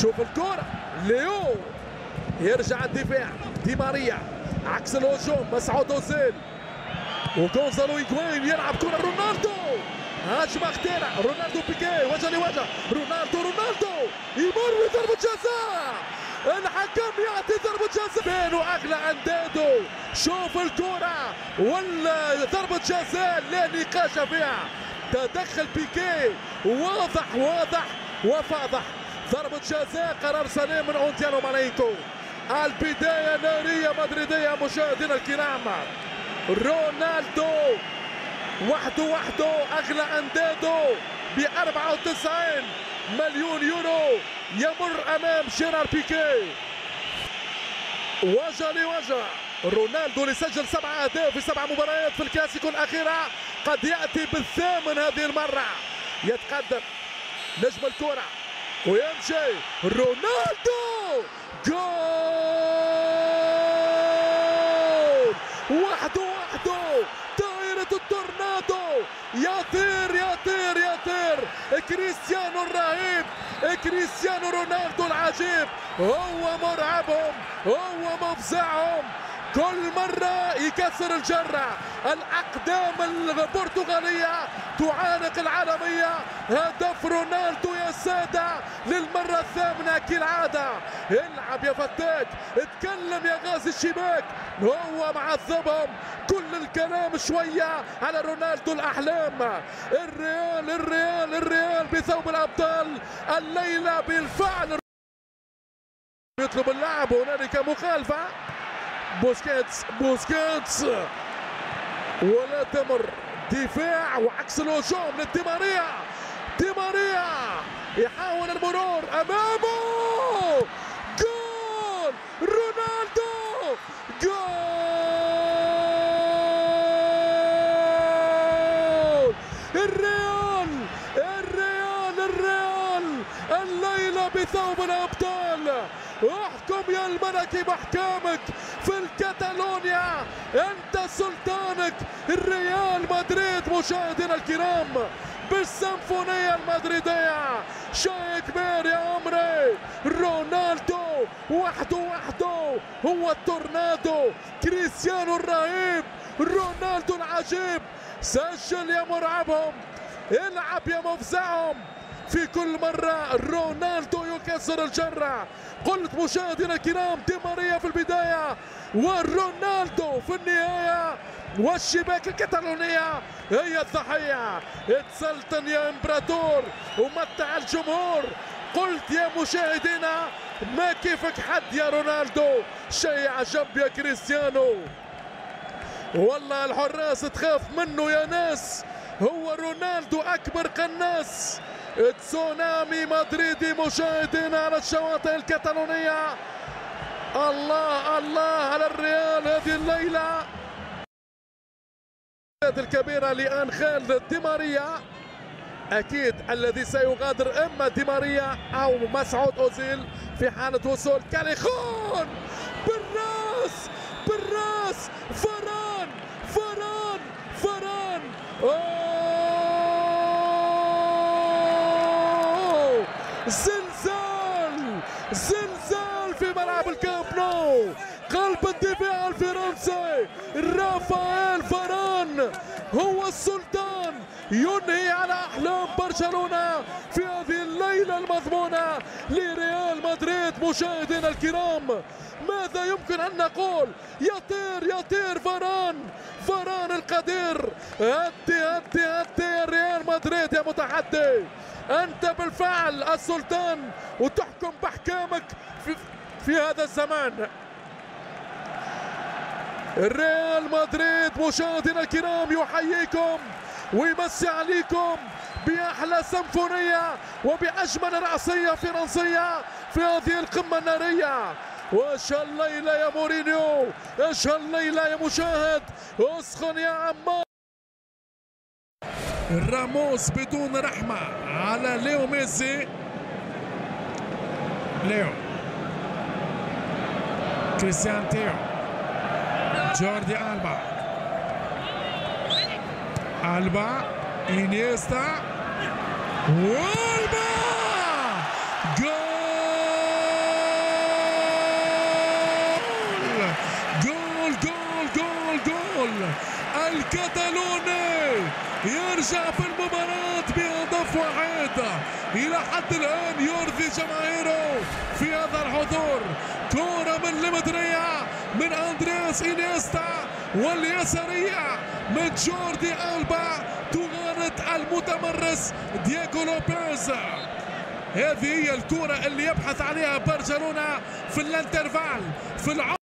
شوف الكرة ليو يرجع الدفاع دي ماريا عكس الهجوم مسعود اوزيل وغونزالو إيغوين يلعب كرة رونالدو هجمة خطيرة رونالدو بيكي وجه لوجه رونالدو يمر بضربة جزاء الحكم يعطي ضربة جزاء بينو أغلى أندادو شوف الكرة ولا ضربة جزاء لا نقاش فيها تدخل بيكي واضح وفاضح ضربة جزاء قرار سليم من أونتيانو مالينكو البداية نارية مدريدية مشاهدينا الكرام رونالدو وحده أغلى أندادو ب 94 مليون يورو يمر أمام جيرار بيكي وجه لوجه رونالدو اللي سجل 7 أهداف في 7 مباريات في الكلاسيكو الأخيرة قد يأتي بالثامن هذه المرة يتقدم نجم الكرة ويمشي رونالدو جول وحده دائرة التورنادو يطير كريستيانو الرهيب كريستيانو رونالدو العجيب هو مرعبهم هو مفزعهم كل مرة يكسر الجرة الأقدام البرتغالية تعانق العالمية هدف رونالدو يا سادة للمرة الثامنة كالعادة العب يا فتاك اتكلم يا غازي الشباك هو معذبهم كل الكلام شوية على رونالدو الأحلام الريال بثوب الأبطال الليلة بالفعل يطلب اللعب هنالك مخالفة بوسكيتس ولا تمر دفاع وعكس الهجوم لدي ماريا يحاول المرور امامه جول رونالدو جول الريال الليلة بثوب الأبطال احكم يا الملكي باحكامك في الكتالونيا انت سلطانك الريال مدريد مشاهدينا الكرام بالسيمفونية المدريدية شيء كبير يا عمري رونالدو وحده هو التورنادو كريستيانو الرهيب رونالدو العجيب سجل يا مرعبهم العب يا مفزعهم في كل مرة رونالدو يكسر الجرة قلت مشاهدينا الكرام دي ماريا في البداية ورونالدو في النهاية والشباك الكتالونية هي الضحية اتسلطن يا امبراطور ومتع الجمهور قلت يا مشاهدينا ما كيفك حد يا رونالدو شيء عجب يا كريستيانو والله الحراس تخاف منه يا ناس هو رونالدو أكبر قناص تسونامي مدريدي مشاهدينا على الشواطئ الكتالونية الله على الريال هذه الليلة الكبيرة لأنخيل دي ماريا أكيد الذي سيغادر إما دي ماريا أو مسعود أوزيل في حالة وصول كاليخون بالراس فران زلزال في ملعب الكامب نو قلب الدفاع الفرنسي رافائيل فاران هو السلطان ينهي على احلام برشلونه في هذه الليله المضمونه لريال مدريد مشاهدينا الكرام ماذا يمكن ان نقول يطير فاران القدير هدي ريال مدريد يا متحدي أنت بالفعل السلطان وتحكم بأحكامك في هذا الزمان ريال مدريد مشاهدينا الكرام يحييكم ويمسي عليكم بأحلى سيمفونية وبأجمل رأسية فرنسية في هذه القمة النارية واش الليلة يا مورينيو ايش الليلة يا مشاهد اسخن يا عمار راموس بدون رحمة على ليو ميسي ليو كريستيان تيو جوردي ألبا إنيستا والبا جول الكتالوني يرجع في المباراة بهدف واحد، إلى حد الآن يرضي جماهيره في هذا الحضور. كرة من لمدريا من أندرياس إنيستا، واليسارية من جوردي ألبا تغالط المتمرس دييغو لوبيز. هذه هي الكرة اللي يبحث عليها برشلونة في الانترفال، في العودة